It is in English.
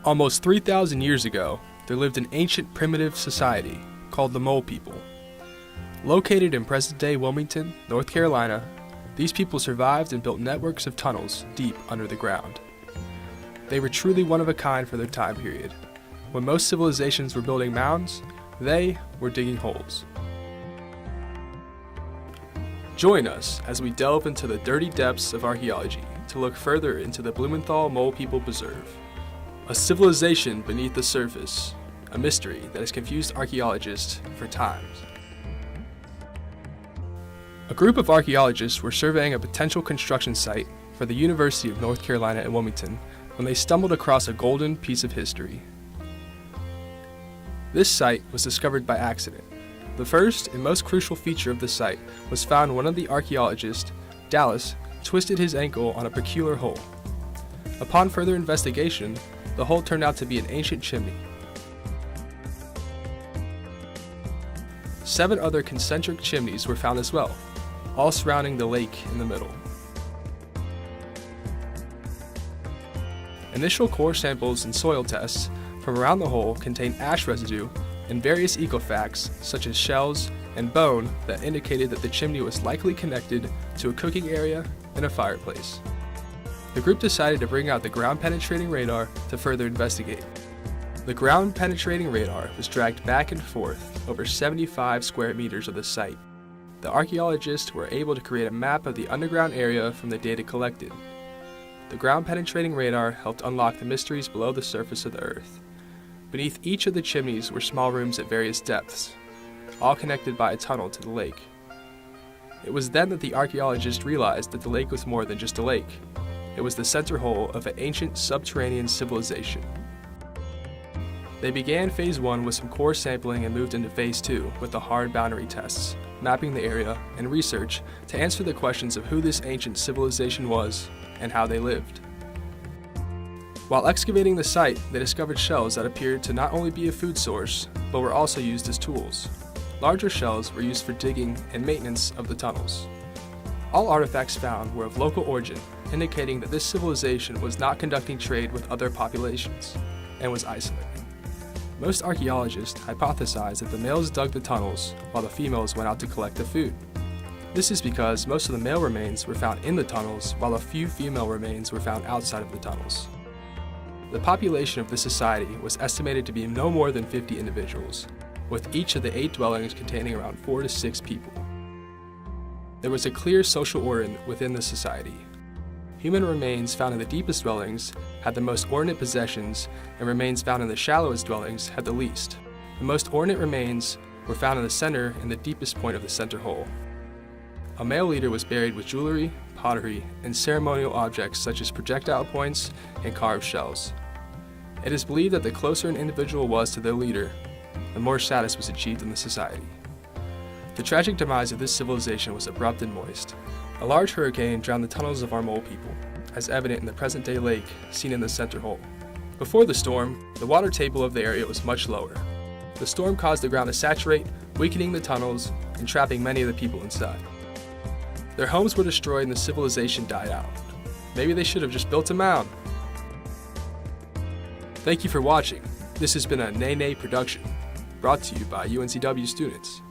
Almost 3,000 years ago, there lived an ancient primitive society called the Mole People. Located in present-day Wilmington, North Carolina, these people survived and built networks of tunnels deep under the ground. They were truly one of a kind for their time period. When most civilizations were building mounds, they were digging holes. Join us as we delve into the dirty depths of archaeology to look further into the Blumenthal Mole People Preserve. A civilization beneath the surface, a mystery that has confused archaeologists for times. A group of archaeologists were surveying a potential construction site for the University of North Carolina at Wilmington when they stumbled across a golden piece of history. This site was discovered by accident. The first and most crucial feature of the site was found when one of the archaeologists, Dallas, twisted his ankle on a peculiar hole. Upon further investigation, the hole turned out to be an ancient chimney. 7 other concentric chimneys were found as well, all surrounding the lake in the middle. Initial core samples and soil tests from around the hole contained ash residue and various ecofacts such as shells and bone that indicated that the chimney was likely connected to a cooking area and a fireplace. The group decided to bring out the ground-penetrating radar to further investigate. The ground-penetrating radar was dragged back and forth over 75 square meters of the site. The archaeologists were able to create a map of the underground area from the data collected. The ground-penetrating radar helped unlock the mysteries below the surface of the earth. Beneath each of the chimneys were small rooms at various depths, all connected by a tunnel to the lake. It was then that the archaeologists realized that the lake was more than just a lake. It was the center hole of an ancient subterranean civilization. They began Phase 1 with some core sampling and moved into Phase 2 with the hard boundary tests, mapping the area, and research to answer the questions of who this ancient civilization was and how they lived. While excavating the site, they discovered shells that appeared to not only be a food source, but were also used as tools. Larger shells were used for digging and maintenance of the tunnels. All artifacts found were of local origin, indicating that this civilization was not conducting trade with other populations, and was isolated. Most archaeologists hypothesize that the males dug the tunnels while the females went out to collect the food. This is because most of the male remains were found in the tunnels, while a few female remains were found outside of the tunnels. The population of this society was estimated to be no more than 50 individuals, with each of the 8 dwellings containing around 4 to 6 people. There was a clear social order within the society. Human remains found in the deepest dwellings had the most ornate possessions, and remains found in the shallowest dwellings had the least. The most ornate remains were found in the center and the deepest point of the center hole. A male leader was buried with jewelry, pottery, and ceremonial objects such as projectile points and carved shells. It is believed that the closer an individual was to their leader, the more status was achieved in the society. The tragic demise of this civilization was abrupt and moist. A large hurricane drowned the tunnels of our Mole People, as evident in the present-day lake seen in the center hole. Before the storm, the water table of the area was much lower. The storm caused the ground to saturate, weakening the tunnels and trapping many of the people inside. Their homes were destroyed and the civilization died out. Maybe they should have just built a mound. Thank you for watching. This has been a Nay Nay production, brought to you by UNCW students.